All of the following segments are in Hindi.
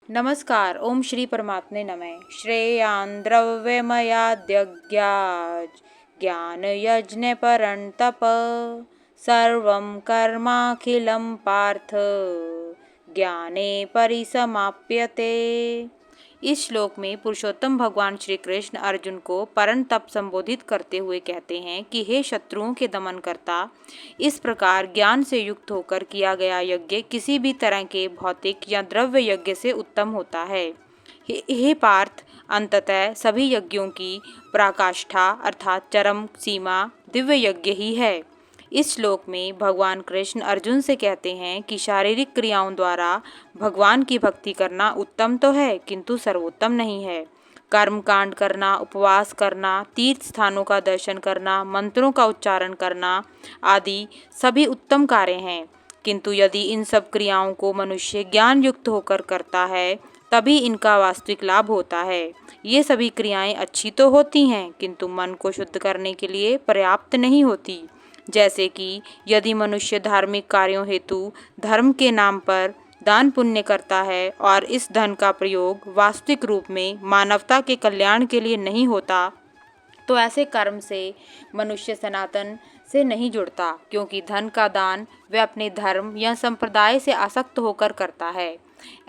नमस्कार। ओम श्री परमात्मे नमः। श्रेयान् द्रव्यमयाद्यज्ञा ज्ञान यज्ञ परन्तप सर्वं कर्माखिलं पार्थ ज्ञाने परिसमाप्यते। इस श्लोक में पुरुषोत्तम भगवान श्री कृष्ण अर्जुन को परम तप संबोधित करते हुए कहते हैं कि हे शत्रुओं के दमन करता, इस प्रकार ज्ञान से युक्त होकर किया गया यज्ञ किसी भी तरह के भौतिक या द्रव्य यज्ञ से उत्तम होता है। हे पार्थ, अंततः सभी यज्ञों की पराकाष्ठा अर्थात चरम सीमा दिव्य यज्ञ ही है। इस श्लोक में भगवान कृष्ण अर्जुन से कहते हैं कि शारीरिक क्रियाओं द्वारा भगवान की भक्ति करना उत्तम तो है, किंतु सर्वोत्तम नहीं है। कर्म कांड करना, उपवास करना, तीर्थ स्थानों का दर्शन करना, मंत्रों का उच्चारण करना आदि सभी उत्तम कार्य हैं, किंतु यदि इन सब क्रियाओं को मनुष्य ज्ञान युक्त होकर करता है तभी इनका वास्तविक लाभ होता है। ये सभी क्रियाएं अच्छी तो होती हैं, किंतु मन को शुद्ध करने के लिए पर्याप्त नहीं होती। जैसे कि यदि मनुष्य धार्मिक कार्यों हेतु धर्म के नाम पर दान पुण्य करता है और इस धन का प्रयोग वास्तविक रूप में मानवता के कल्याण के लिए नहीं होता, तो ऐसे कर्म से मनुष्य सनातन से नहीं जुड़ता, क्योंकि धन का दान वह अपने धर्म या संप्रदाय से आसक्त होकर करता है।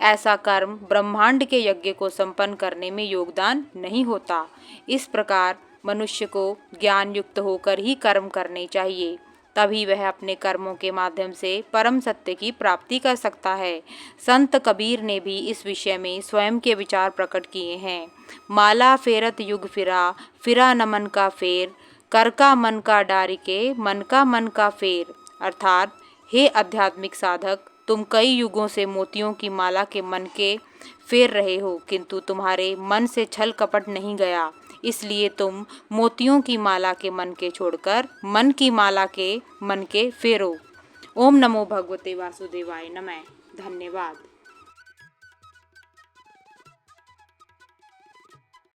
ऐसा कर्म ब्रह्मांड के यज्ञ को संपन्न करने में योगदान नहीं होता। इस प्रकार मनुष्य को ज्ञान युक्त होकर ही कर्म करने चाहिए, तभी वह अपने कर्मों के माध्यम से परम सत्य की प्राप्ति कर सकता है। संत कबीर ने भी इस विषय में स्वयं के विचार प्रकट किए हैं। माला फेरत युग फिरा, फिरा न मन का फेर, कर का मन का डारिके, मन का फेर। अर्थात हे आध्यात्मिक साधक, तुम कई युगों से मोतियों की माला के मन के फेर रहे हो, किंतु तुम्हारे मन से छल कपट नहीं गया, इसलिए तुम मोतियों की माला के मन के छोड़कर मन की माला के मन के फेरो। ओम नमो भगवते वासुदेवाय नमः। धन्यवाद।